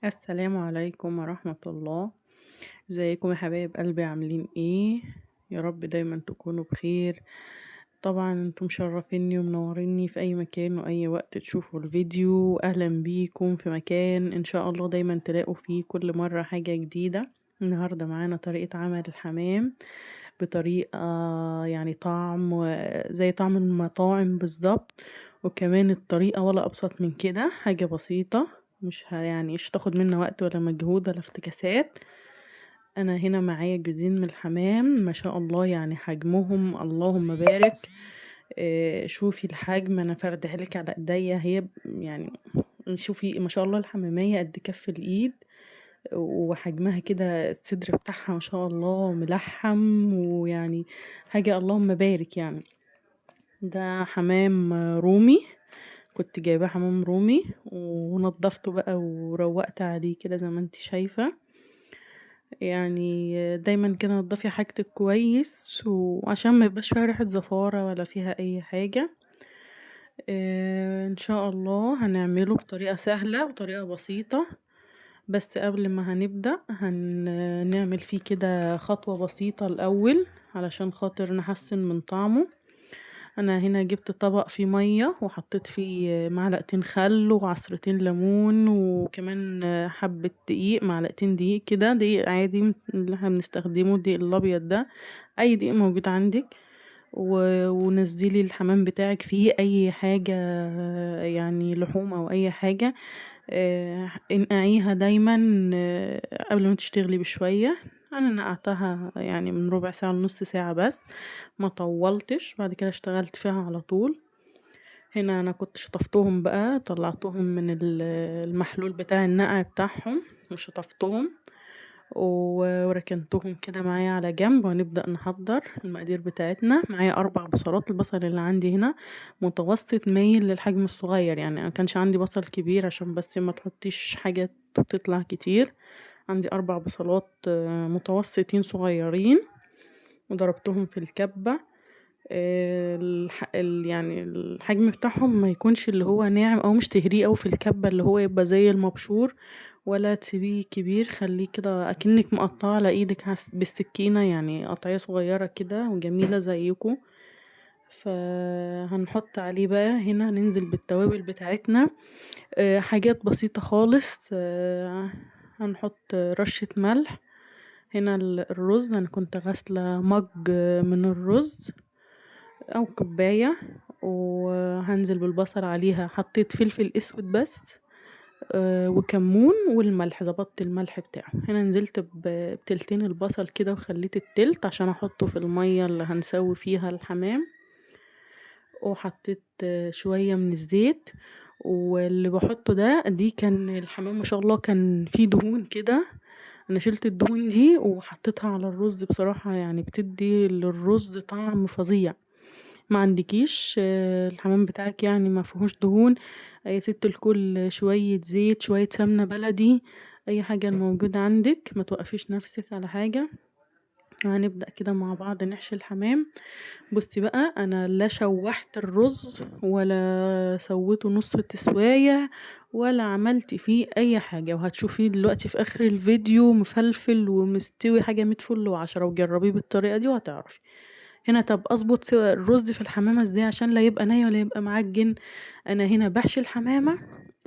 السلام عليكم ورحمة الله. ازيكم يا حبايب قلبي، عاملين ايه؟ يا رب دايما تكونوا بخير. طبعا انتم مشرفيني ومنوريني في اي مكان واي وقت تشوفوا الفيديو. اهلا بيكم في مكان ان شاء الله دايما تلاقوا فيه كل مرة حاجة جديدة. النهاردة معانا طريقة عمل الحمام بطريقة يعني طعم زي طعم المطاعم بالظبط. وكمان الطريقة ولا أبسط من كده، حاجة بسيطة يعني مش تاخد منا وقت ولا مجهود ولا افتكاسات. أنا هنا معايا جوزين من الحمام ما شاء الله، يعني حجمهم اللهم بارك. شوفي الحجم، أنا فردها لك على ايديا هي يعني شوفي ما شاء الله الحمامية قد كف الإيد، وحجمها كده الصدر بتاعها ما شاء الله ملحم، ويعني حاجة اللهم بارك يعني. ده حمام رومي، كنت جايباه حمام رومي ونضفته بقى وروقت عليه كده زي ما انت شايفة. يعني دايما كده نضفي حاجتك كويس وعشان ما يبقاش فيها ريحة زفارة ولا فيها اي حاجة. ان شاء الله هنعمله بطريقة سهلة وطريقة بسيطة. بس قبل ما هنبدأ هنعمل فيه كده خطوة بسيطة الأول علشان خاطر نحسن من طعمه. أنا هنا جبت طبق فيه مية وحطيت فيه معلقتين خل وعصرتين ليمون وكمان حبة دقيق، معلقتين دقيق كده، دقيق عادي اللي احنا بنستخدمه، الدقيق الأبيض ده، أي دقيق موجود عندك. ونزلي الحمام بتاعك فيه أي حاجة، يعني لحوم أو أي حاجة. انقعيها دايما قبل ما تشتغلي بشوية. انا نقعتها يعني من ربع ساعة لنص ساعة بس، ما طولتش. بعد كده اشتغلت فيها على طول. هنا انا كنت شطفتهم بقى، طلعتهم من المحلول بتاع النقع بتاعهم وشطفتهم وركنتهم كده معايا على جنب، وهنبدأ نحضر المقادير بتاعتنا. معايا 4 بصلات، البصل اللي عندي هنا متوسط مايل للحجم الصغير، يعني انا كانش عندي بصل كبير عشان بس ما تحطيش حاجة تطلع كتير. عندي 4 بصلات متوسطين صغيرين، وضربتهم في الكبة. يعني الحجم بتاعهم ما يكونش اللي هو ناعم او مش تهريه او في الكبة اللي هو يبقى زي المبشور، ولا تسيبيه كبير. خليه كده اكنك مقطعه على ايدك بالسكينة، يعني قطعية صغيرة كده وجميلة زيكم. فهنحط عليه بقى هنا، ننزل بالتوابل بتاعتنا. حاجات بسيطة خالص. هنحط رشة ملح. هنا الرز انا كنت غاسلة مج من الرز او كوباية، وهنزل بالبصل عليها. حطيت فلفل اسود بس وكمون والملح، ظبطت الملح بتاعه. هنا نزلت بتلتين البصل كده وخليت التلت عشان احطه في المية اللي هنسوي فيها الحمام. وحطيت شوية من الزيت، واللي بحطه دي كان الحمام ما شاء الله كان فيه دهون كده. انا شلت الدهون دي وحطيتها على الرز، بصراحة يعني بتدي للرز طعم فظيع. ما عندكيش الحمام بتاعك يعني ما فيهوش دهون، يا ست الكل شوية زيت شوية سمنة بلدي، اي حاجة الموجودة عندك، ما توقفيش نفسك على حاجة. هنبدأ كده مع بعض نحشي الحمام. بصي بقى، انا لا شوحت الرز ولا سويته نص تسواية ولا عملت فيه اي حاجة، وهتشوفيه دلوقتي في اخر الفيديو مفلفل ومستوي حاجة 100 فل و10، وجربيه بالطريقة دي وهتعرفي. هنا طب اظبط الرز في الحمامة ازاي عشان لا يبقى ني ولا يبقى معجن؟ انا هنا بحشي الحمامة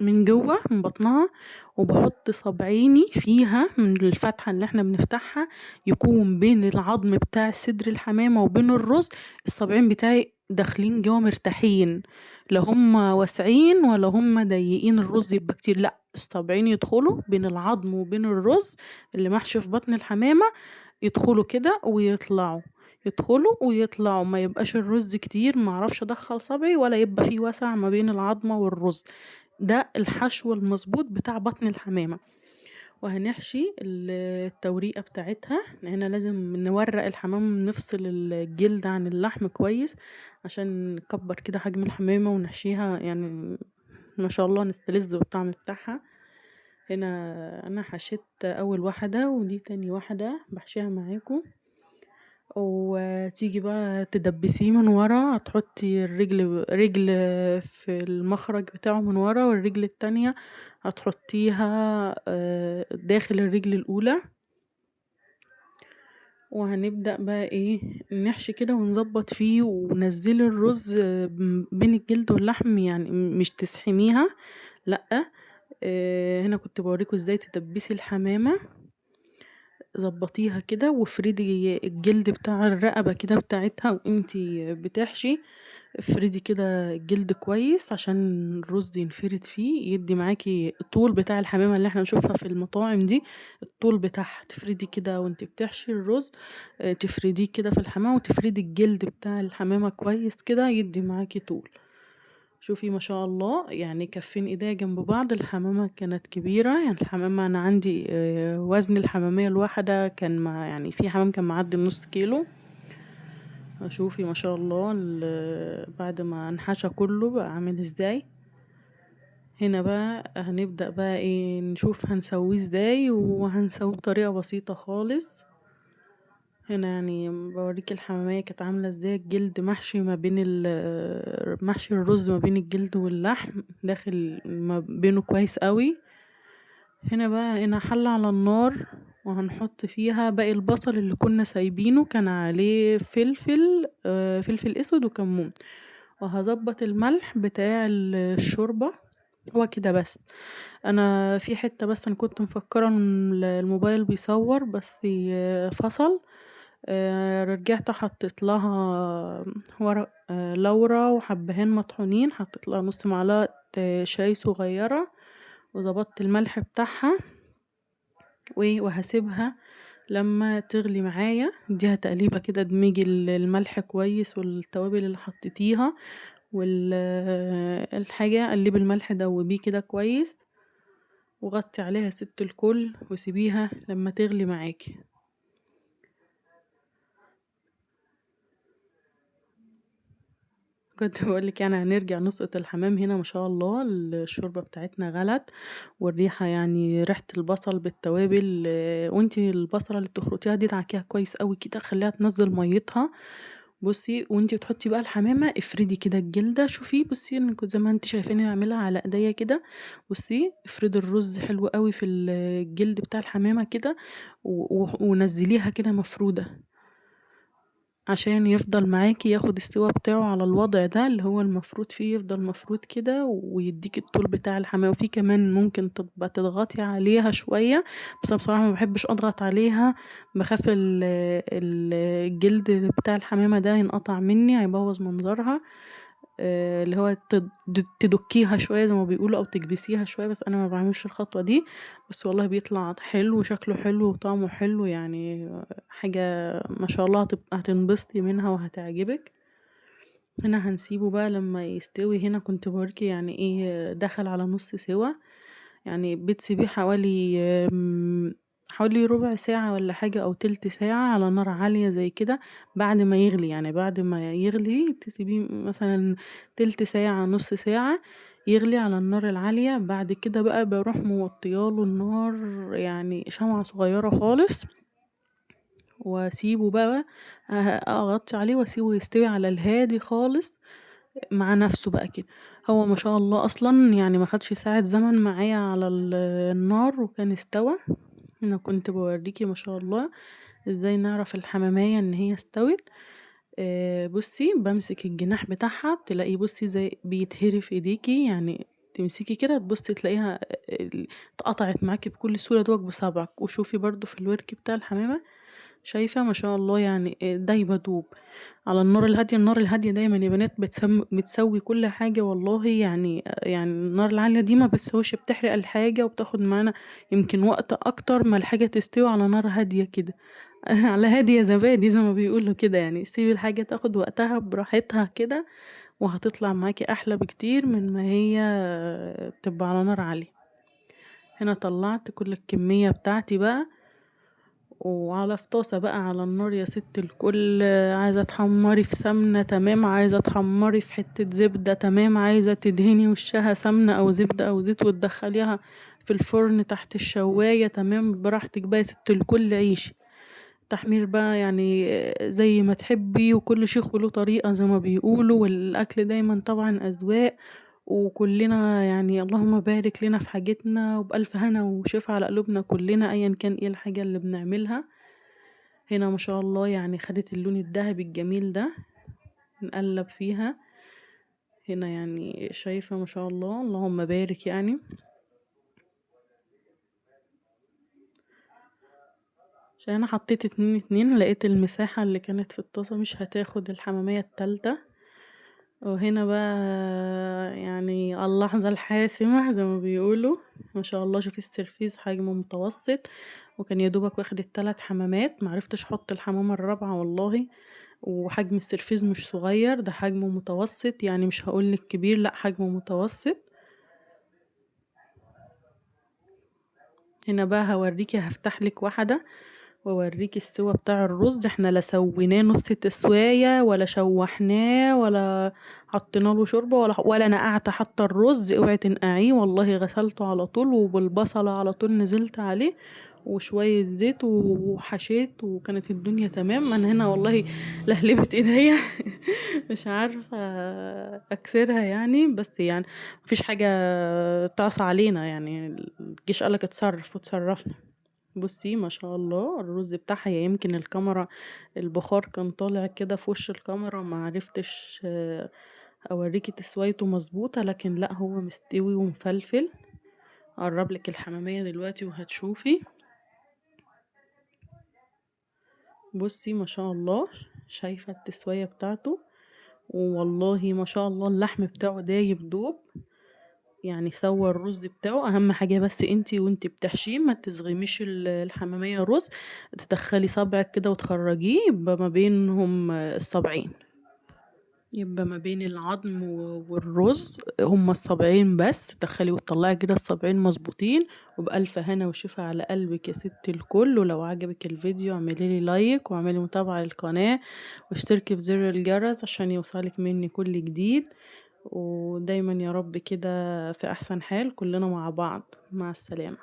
من جوه من بطنها، وبحط صبعيني فيها من الفتحة اللي احنا بنفتحها، يكون بين العظم بتاع صدر الحمامة وبين الرز الصبعين بتاعي داخلين جوا مرتاحين، لا هم واسعين ولا هم ضيقين الرز يبقى كتير، لا الصبعين يدخلوا بين العظم وبين الرز اللي محشي في بطن الحمامة، يدخلوا كده ويطلعوا، يدخلوا ويطلعوا، ما يبقاش الرز كتير ما اعرفش ادخل صبعي ولا يبقى فيه وسع ما بين العظمة والرز. ده الحشو المظبوط بتاع بطن الحمامة. وهنحشي التوريقة بتاعتها. هنا لازم نورق الحمام، نفصل الجلد عن اللحم كويس عشان نكبر كده حجم الحمامة ونحشيها، يعني ما شاء الله نستلذ بالطعم بتاعها. هنا انا حشيت اول واحدة ودي تاني واحدة بحشيها معاكم. وتيجي بقى تدبسيه من ورا، هتحطي رجل في المخرج بتاعه من ورا، والرجل التانية هتحطيها داخل الرجل الأولى. وهنبدأ بقى ايه نحشي كده ونظبط فيه، ونزلي الرز بين الجلد واللحم، يعني مش تسحميها، لأ. هنا كنت بوريكم ازاي تدبسي الحمامة. ظبطيها كده وافردي الجلد بتاع الرقبة كده بتاعتها وانتي بتحشي. افردي كده الجلد كويس عشان الرز ينفرد فيه، يدي معاكي الطول بتاع الحمامة اللي احنا نشوفها في المطاعم دي. الطول بتاعها تفردي كده وانتي بتحشي الرز. تفرديه كده في الحمامة، وتفردي الجلد بتاع الحمامة كويس كده يدي معاكي طول. شوفي ما شاء الله، يعني كفين ايديا جنب بعض. الحمامة كانت كبيرة، يعني الحمامة انا عندي وزن الحمامية الواحدة كان مع، يعني في حمام كان معدي نص كيلو. شوفي ما شاء الله بعد ما انحشى كله بقى عامل ازاي. هنا بقى هنبدأ بقى ايه نشوف هنسويه ازاي، وهنسويه بطريقة بسيطة خالص. هنا يعني بوريك الحمامية كانت عاملة ازاي، الجلد محشي ما بين محشي الرز ما بين الجلد واللحم، داخل ما بينه كويس قوي. هنا حلة على النار، وهنحط فيها باقي البصل اللي كنا سايبينه، كان عليه فلفل اسود وكمون. وهظبط الملح بتاع الشوربة. هو كده بس. انا في حتة بس انا كنت مفكرة ان الموبايل بيصور بس فصل. رجعت حطيت لها ورق لورا وحبهان مطحونين، حطيت لها نص معلقة شاي صغيرة، وظبطت الملح بتاعها. وهسيبها لما تغلي معايا، اديها تقليبة كده، دمجي الملح كويس والتوابل اللي حطيتيها والحاجة، قلبي الملح دوبيه كده كويس، وغطي عليها ست الكل وسيبيها لما تغلي معاكي. كنت بقولك يعني هنرجع نسقط الحمام. هنا ما شاء الله الشوربة بتاعتنا غلت، والريحة يعني ريحة البصل بالتوابل. وانتي البصلة اللي بتخرطيها دي دعكيها كويس قوي كده، خليها تنزل ميتها. بصي وانتي بتحطي بقى الحمامة افردي كده الجلدة، شوفي بصي انا كنت زي ما انتي شايفاني اعملها على ايديا كده. بصي افردي الرز حلو قوي في الجلد بتاع الحمامة كده، ونزليها كده مفرودة، عشان يفضل معاكي ياخد السوا بتاعه على الوضع ده اللي هو المفروض فيه، يفضل مفروض كده ويديك الطول بتاع الحمام. وفي كمان ممكن تبقى تضغطي عليها شوية، بس انا بصراحة ما بحبش اضغط عليها، بخاف الجلد بتاع الحمامة ده ينقطع مني هيبوظ منظرها. اللي هو تدكيها شوية زي ما بيقولوا، او تكبسيها شوية، بس انا ما بعملش الخطوة دي. بس والله بيطلع حلو وشكله حلو وطعمه حلو، يعني حاجة ما شاء الله هتنبسطي منها وهتعجبك. هنا هنسيبه بقى لما يستوي. هنا كنت بوريكي يعني ايه دخل على نص سوا، يعني بتسيبيه حوالي ربع ساعة ولا حاجة أو تلت ساعة على نار عالية زي كده. بعد ما يغلي، يعني بعد ما يغلي تسيبيه مثلا تلت ساعة نص ساعة يغلي على النار العالية. بعد كده بقى بروح موطياله النار، يعني شمعة صغيرة خالص، واسيبه بقى اغطي عليه واسيبه يستوي على الهادي خالص مع نفسه بقى كده. هو ما شاء الله اصلا يعني ما خدش ساعة زمن معايا على النار وكان استوى. انا كنت بوريكي ما شاء الله ازاي نعرف الحمامية ان هي استوت. بصي بمسك الجناح بتاعها تلاقيه بصي زي بيتهري في ايديكي، يعني تمسكي كده تبصي تلاقيها اتقطعت معاكي بكل سهولة دوك بصبعك. وشوفي برضو في الورك بتاع الحمامة، شايفة ما شاء الله يعني دايبة دوب على النار الهادية. النار الهادية دايما يا بنات بتسوي كل حاجة والله، يعني النار العالية دي ما بتسويش، بتحرق الحاجة وبتاخد معانا يمكن وقت اكتر ما الحاجة تستوي على نار هادية كده. على هادية زبادي زي ما بيقولوا كده، يعني سيبي الحاجة تاخد وقتها براحتها كده، وهتطلع معاكي احلى بكتير من ما هي تبقى على نار عالية. هنا طلعت كل الكمية بتاعتي بقى، وعلى في طاسة بقى على النار يا ست الكل. عايزة تحمري في سمنة تمام، عايزة تحمري في حتة زبدة تمام، عايزة تدهني وشها سمنة او زبدة او زيت وتدخليها في الفرن تحت الشواية تمام، براحتك بقى يا ست الكل عيشي. تحمير بقى يعني زي ما تحبي، وكل شيخ وله طريقة زي ما بيقولوا، والأكل دايما طبعا أذواق، وكلنا يعني اللهم بارك لنا في حاجتنا، وبألف هنا وشفا على قلوبنا كلنا أيا كان ايه الحاجة اللي بنعملها. هنا ما شاء الله يعني خدت اللون الذهبي الجميل ده، نقلب فيها. هنا يعني شايفة ما شاء الله اللهم بارك يعني. عشان انا حطيت اتنين اتنين، لقيت المساحة اللي كانت في الطاسة مش هتاخد الحمامية التالتة. وهنا بقى يعني اللحظة الحاسمة زي ما بيقولوا، ما شاء الله شوفي السرفيس حجمه متوسط، وكان يدوبك واخد التلات حمامات، معرفتش احط الحمامة الرابعة والله. وحجم السرفيس مش صغير، ده حجمه متوسط يعني، مش هقولك كبير، لا حجمه متوسط. هنا بقى هوريكي، هفتحلك واحدة واوريكي السوا بتاع الرز. احنا لا سويناه نص تسواية، ولا شوحناه، ولا حطينا له شوربة، ولا نقعت حتى الرز، اوعي تنقعيه والله، غسلته على طول، وبالبصلة على طول نزلت عليه، وشوية زيت وحشيت، وكانت الدنيا تمام. انا هنا والله لهلبت ايديا مش عارفة اكسرها يعني، بس يعني مفيش حاجة تعصى علينا يعني، الجيش قالك اتصرف وتصرفنا. بصي ما شاء الله الرز بتاعها، يمكن الكاميرا البخار كان طالع كده في وش الكاميرا، ما عرفتش اوريكي تسويته مظبوطة، لكن لا هو مستوي ومفلفل. اقرب لك الحمامية دلوقتي وهتشوفي. بصي ما شاء الله، شايفة التسوية بتاعته، والله ما شاء الله اللحم بتاعه دايب دوب يعني، سوى الرز بتاعه. اهم حاجة بس وانتي بتحشيه ما تزغميش الحمامية رز، تدخلي صبعك كده وتخرجيه، يبقى ما بينهم الصبعين، يبقى ما بين العظم والرز هما الصبعين بس، تدخلي وتطلعي كده الصبعين مظبوطين. وبألف هنا وشفا على قلبك يا ست الكل. ولو عجبك الفيديو اعملي لي لايك، واعملي متابعة للقناة، واشتركي في زر الجرس عشان يوصلك مني كل جديد. ودايما يا رب كده في احسن حال، كلنا مع بعض. مع السلامة.